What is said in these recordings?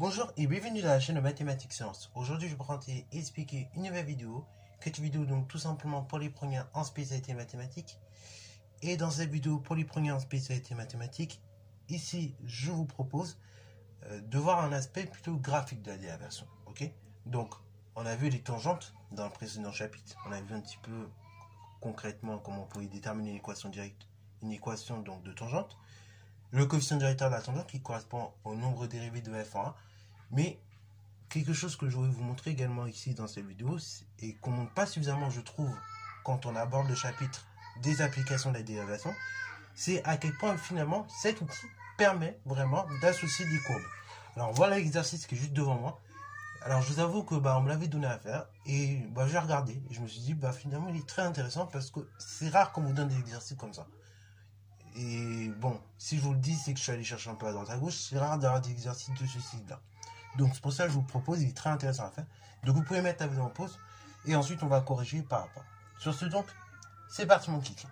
Bonjour et bienvenue dans la chaîne de Mathématiques Sciences. Aujourd'hui, je vais vous expliquer une nouvelle vidéo, donc tout simplement pour les premiers en spécialité mathématiques. Et dans cette vidéo pour les premiers en spécialité mathématiques, ici, je vous propose de voir un aspect plutôt graphique de la dérivation. Ok? Donc, on a vu les tangentes dans le précédent chapitre. On a vu un petit peu concrètement comment on pouvait déterminer l'équation directe, une équation donc de tangente. Le coefficient directeur de la tangente qui correspond au nombre dérivé de f en a. Mais quelque chose que je voulais vous montrer également ici dans cette vidéo et qu'on ne montre pas suffisamment, je trouve, quand on aborde le chapitre des applications de la dérivation, c'est à quel point finalement cet outil permet vraiment d'associer des courbes. Alors voilà l'exercice qui est juste devant moi. Alors je vous avoue que on me l'avait donné à faire et j'ai regardé et je me suis dit finalement il est très intéressant parce que c'est rare qu'on vous donne des exercices comme ça. Et bon, si je vous le dis, c'est que je suis allé chercher un peu à droite à gauche, c'est rare d'avoir des exercices de ce style-là. Donc c'est pour ça que je vous propose, il est très intéressant à faire. Donc vous pouvez mettre la vidéo en pause et ensuite on va corriger par rapport. Sur ce donc, c'est parti mon kiki.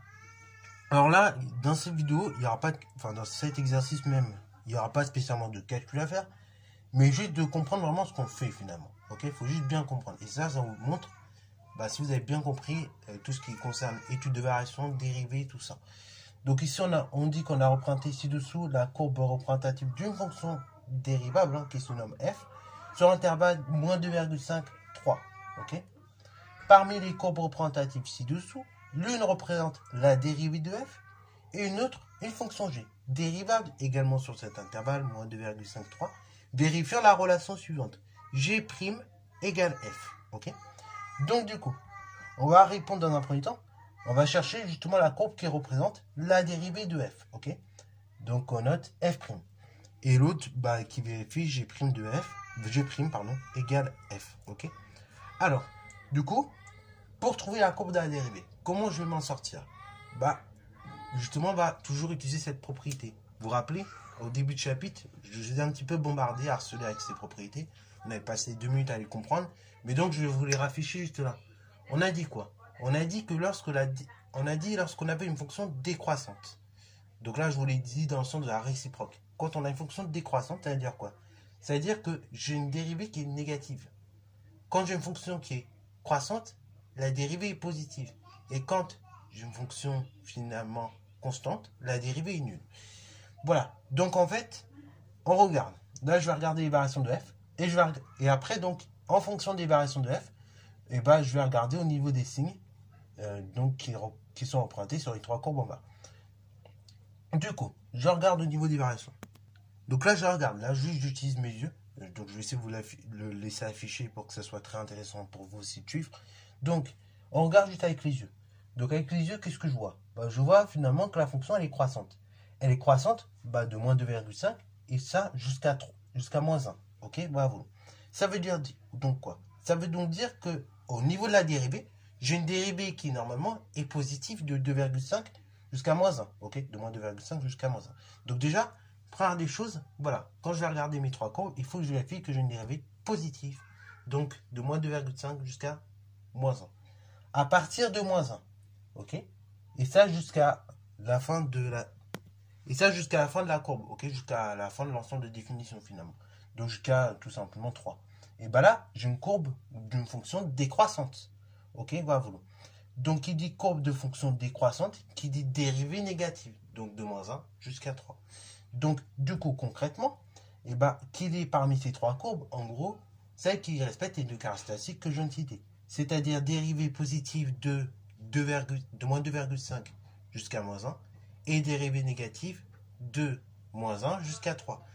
Alors là, dans cette vidéo, il n'y aura pas, dans cet exercice même, il n'y aura pas spécialement de calcul à faire, mais juste de comprendre vraiment ce qu'on fait finalement. Ok, il faut juste bien comprendre. Et ça vous montre, si vous avez bien compris tout ce qui concerne études de variation, dérivées, tout ça. Donc ici, on dit qu'on a représenté ci-dessous la courbe représentative d'une fonction dérivable qui se nomme f sur l'intervalle moins 2,5, 3. Okay. Parmi les courbes représentatives ci-dessous, l'une représente la dérivée de f et une autre une fonction g, dérivable également sur cet intervalle moins 2,5, 3, vérifiant la relation suivante, g' égale f. Okay. Donc du coup, on va répondre dans un premier temps. On va chercher justement la courbe qui représente la dérivée de f. Ok. Donc on note f'. Et l'autre qui vérifie g' de f, égale f. Ok. Alors, du coup, pour trouver la courbe de la dérivée, comment je vais m'en sortir? Justement, on va toujours utiliser cette propriété. Vous vous rappelez, au début du chapitre, je vous ai un petit peu bombardé, harcelé avec ces propriétés. On avait passé 2 minutes à les comprendre. Mais donc, je vais vous les rafficher juste là. On a dit quoi? On a dit que lorsqu'on avait une fonction décroissante. Donc là, je vous l'ai dit dans le sens de la réciproque. Quand on a une fonction décroissante, ça veut dire quoi? Ça veut dire que j'ai une dérivée qui est négative. Quand j'ai une fonction qui est croissante, la dérivée est positive. Et quand j'ai une fonction finalement constante, la dérivée est nulle. Voilà. Donc en fait, on regarde. Là, je vais regarder les variations de f. Et après, donc, en fonction des variations de f, je vais regarder au niveau des signes qui sont représentés sur les 3 courbes en bas. Du coup, je regarde au niveau des variations. Donc là, je regarde. Là, juste, j'utilise mes yeux. Donc, je vais essayer de vous le laisser afficher pour que ce soit très intéressant pour vous aussi de suivre. Donc, on regarde juste avec les yeux. Donc, avec les yeux, qu'est-ce que je vois? Je vois finalement que la fonction, elle est croissante. Elle est croissante de moins 2,5 et ça jusqu'à moins 1. Ok, bravo. Ça veut dire donc quoi? Ça veut donc dire que au niveau de la dérivée, j'ai une dérivée qui normalement est positive de 2,5 jusqu'à moins 1. Ok, de moins 2,5 jusqu'à moins 1. Donc déjà, première des choses, voilà, quand je vais regarder mes 3 courbes, il faut que je vérifie que j'ai une dérivée positive. Donc de moins 2,5 jusqu'à moins 1. À partir de moins 1. Ok. Et ça jusqu'à la fin de la. Et ça jusqu'à la fin de la courbe. Ok, jusqu'à la fin de l'ensemble de définition finalement. Donc jusqu'à tout simplement 3. Et là, j'ai une courbe d'une fonction décroissante. Ok, voilà. Donc, qui dit courbe de fonction décroissante, qui dit dérivée négative. Donc, de moins 1 jusqu'à 3. Donc, du coup, concrètement, qu'il est parmi ces 3 courbes, en gros, celle qui respecte les 2 caractéristiques que je viens de citer. C'est-à-dire dérivée positive de moins 2,5 jusqu'à moins 1 et dérivée négative de moins 1 jusqu'à 3.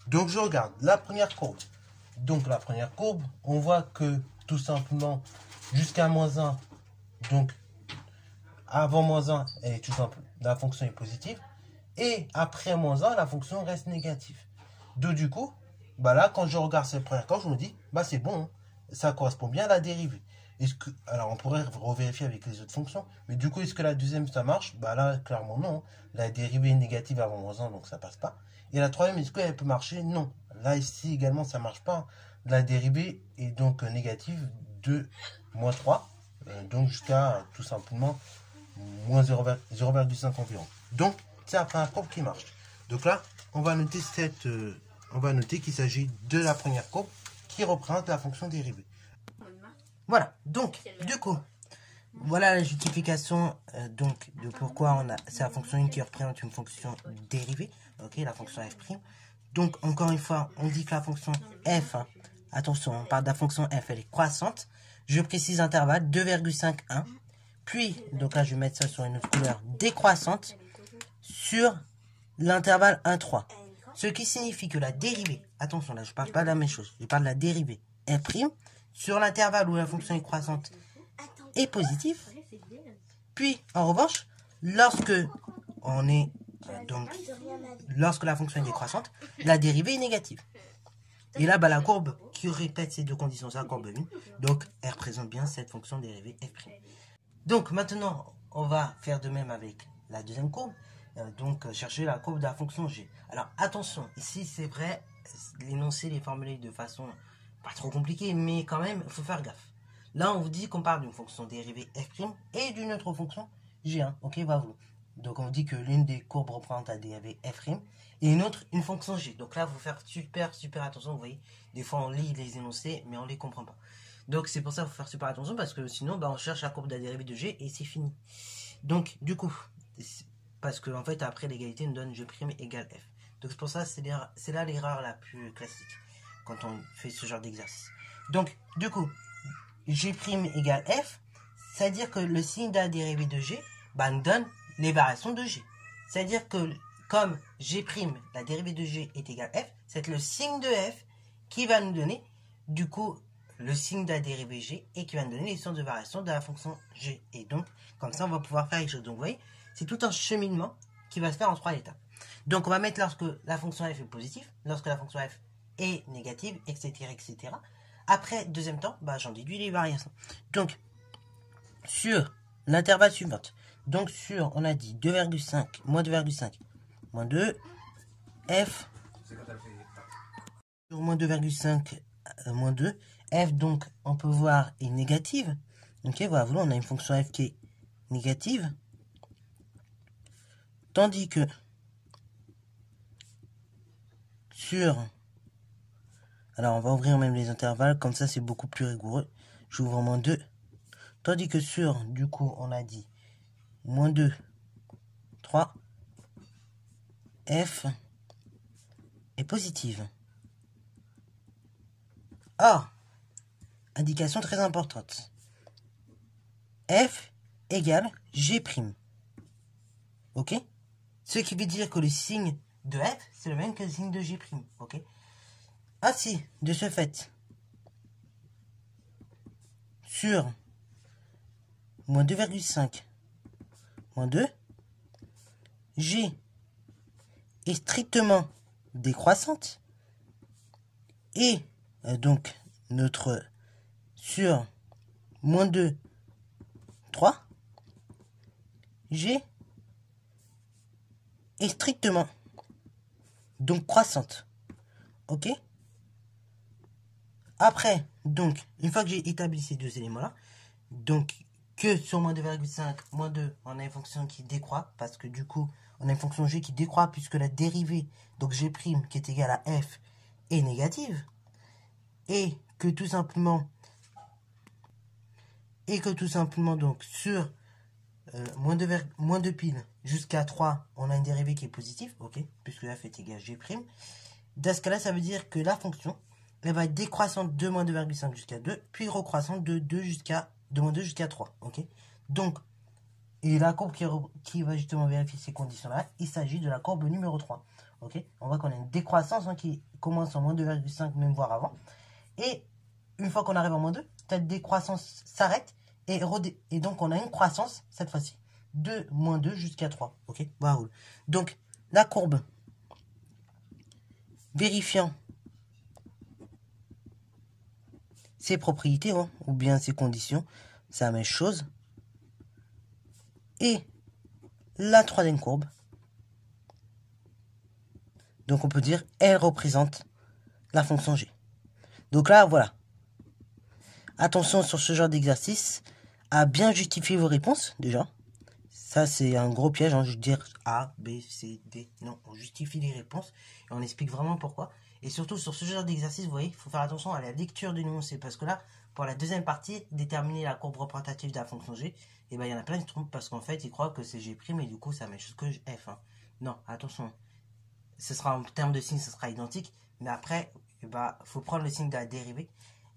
Donc, je regarde la première courbe. Donc, la première courbe, on voit que tout simplement, jusqu'à moins 1, donc avant moins 1, tout simple, la fonction est positive. Et après moins 1, la fonction reste négative. Donc, du coup, là, quand je regarde cette première courbe, je me dis, c'est bon, hein, ça correspond bien à la dérivée. Alors, on pourrait revérifier avec les autres fonctions, mais du coup, est-ce que la deuxième, ça marche? Là, clairement, non. La dérivée est négative avant moins 1, donc ça passe pas. Et la troisième, est-ce qu'elle peut marcher? Non. Là, ici, également, ça marche pas. La dérivée est donc négative de moins 3, donc jusqu'à tout simplement moins 0,5 environ. Donc, c'est la première courbe qui marche. Donc là, on va noter on va noter qu'il s'agit de la première courbe qui représente la fonction dérivée. Voilà, donc, du coup, voilà la justification donc de pourquoi c'est la fonction 1 qui représente une fonction dérivée, ok, la fonction f'. Donc, encore une fois, on dit que la fonction f, hein, attention, on parle de la fonction f, elle est croissante. Je précise intervalle 2,51. Puis, donc là, je vais mettre ça sur une autre couleur, décroissante sur l'intervalle 1,3. Ce qui signifie que la dérivée, attention, là, je ne parle pas de la même chose, je parle de la dérivée f' sur l'intervalle où la fonction est croissante est positive. Puis, en revanche, lorsque la fonction est décroissante, la dérivée est négative. Et là, la courbe qui répète ces deux conditions, c'est la courbe 1. Donc, elle représente bien cette fonction dérivée f'. Donc, maintenant, on va faire de même avec la deuxième courbe. Donc, chercher la courbe de la fonction g. Alors, attention, ici, c'est vrai, l'énoncé est formulé de façon pas trop compliquée, mais quand même, il faut faire gaffe. Là, on vous dit qu'on parle d'une fonction dérivée f' et d'une autre fonction g1. Ok, voilà. Donc, on dit que l'une des courbes représente la dérivée f' et une autre, une fonction g. Donc là, il faut faire super attention. Vous voyez, des fois, on lit les énoncés, mais on ne les comprend pas. Donc, c'est pour ça qu'il faut faire super attention, parce que sinon, on cherche la courbe de la dérivée de g et c'est fini. Donc, du coup, parce que, en fait, après, l'égalité nous donne g' égale f. Donc, c'est pour ça, c'est là l'erreur la plus classique quand on fait ce genre d'exercice. Donc, du coup, g' égale f, c'est-à-dire que le signe de la dérivée de g nous donne les variations de g. C'est-à-dire que comme g', la dérivée de g est égale f, c'est le signe de f qui va nous donner, du coup, le signe de la dérivée g et qui va nous donner les sens de variation de la fonction g. Et donc, comme ça, on va pouvoir faire les choses. Donc, vous voyez, c'est tout un cheminement qui va se faire en 3 étapes. Donc, on va mettre lorsque la fonction f est positive, lorsque la fonction f est négative, etc., etc. Après, deuxième temps, j'en déduis les variations. Donc, sur l'intervalle suivante, donc sur, on a dit 2,5, moins 2,5, moins 2, f, sur moins 2,5, moins 2, f, donc, on peut voir, est négative. Ok, voilà, on a une fonction f qui est négative. Tandis que sur... Alors, on va ouvrir même les intervalles, comme ça, c'est beaucoup plus rigoureux. J'ouvre moins 2. Tandis que sur, du coup, on a dit moins 2, 3, f est positive. Or, indication très importante. F égale g'. Ok? Ce qui veut dire que le signe de f, c'est le même que le signe de g'. Ok? Ainsi, de ce fait, sur moins 2,5, moins 2, g est strictement décroissante. Et donc, notre sur moins 2, 3, g est strictement donc croissante. Ok? Après, donc, une fois que j'ai établi ces deux éléments-là, donc, que sur moins 2,5, moins 2, on a une fonction qui décroît, parce que du coup, on a une fonction g qui décroît, puisque la dérivée, donc g' qui est égale à f, est négative, et que tout simplement, donc, sur moins 2 piles jusqu'à 3, on a une dérivée qui est positive, ok, puisque f est égal à g'. Dans ce cas-là, ça veut dire que la fonction, elle va être décroissante de moins 2,5 jusqu'à 2, puis recroissante de moins 2 jusqu'à 3. Ok. Donc, et la courbe qui va justement vérifier ces conditions-là, il s'agit de la courbe numéro 3. Ok. On voit qu'on a une décroissance qui commence en moins 2,5, même voire avant. Et une fois qu'on arrive en moins 2, cette décroissance s'arrête et donc on a une croissance, cette fois-ci, de moins 2 jusqu'à 3. Ok. Voilà. Donc, la courbe vérifiant ses propriétés, ou bien ses conditions, c'est la même chose. Et la troisième courbe, donc on peut dire, elle représente la fonction g. Donc là, voilà. Attention sur ce genre d'exercice, à bien justifier vos réponses, déjà. Ça, c'est un gros piège, je veux dire A, B, C, D. Non, on justifie les réponses, et on explique vraiment pourquoi. Et surtout sur ce genre d'exercice, vous voyez, il faut faire attention à la lecture de l'énoncé. Parce que là, pour la deuxième partie, déterminer la courbe représentative de la fonction g, et ben il y en a plein qui se trompent parce qu'en fait, ils croient que c'est g', et du coup, c'est la même chose que f. Hein. Non, attention. Ce sera en termes de signe, ce sera identique. Mais après, il faut prendre le signe de la dérivée.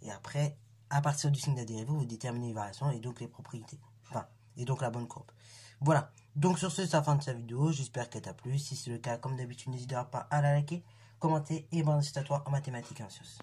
Et après, à partir du signe de la dérivée, vous déterminez les variations et donc les propriétés. Enfin, et donc la bonne courbe. Voilà. Donc sur ce, c'est la fin de cette vidéo. J'espère qu'elle t'a plu. Si c'est le cas, comme d'habitude, n'hésite pas à la liker, commenter et bon, c'est à toi en mathématiques et en sciences.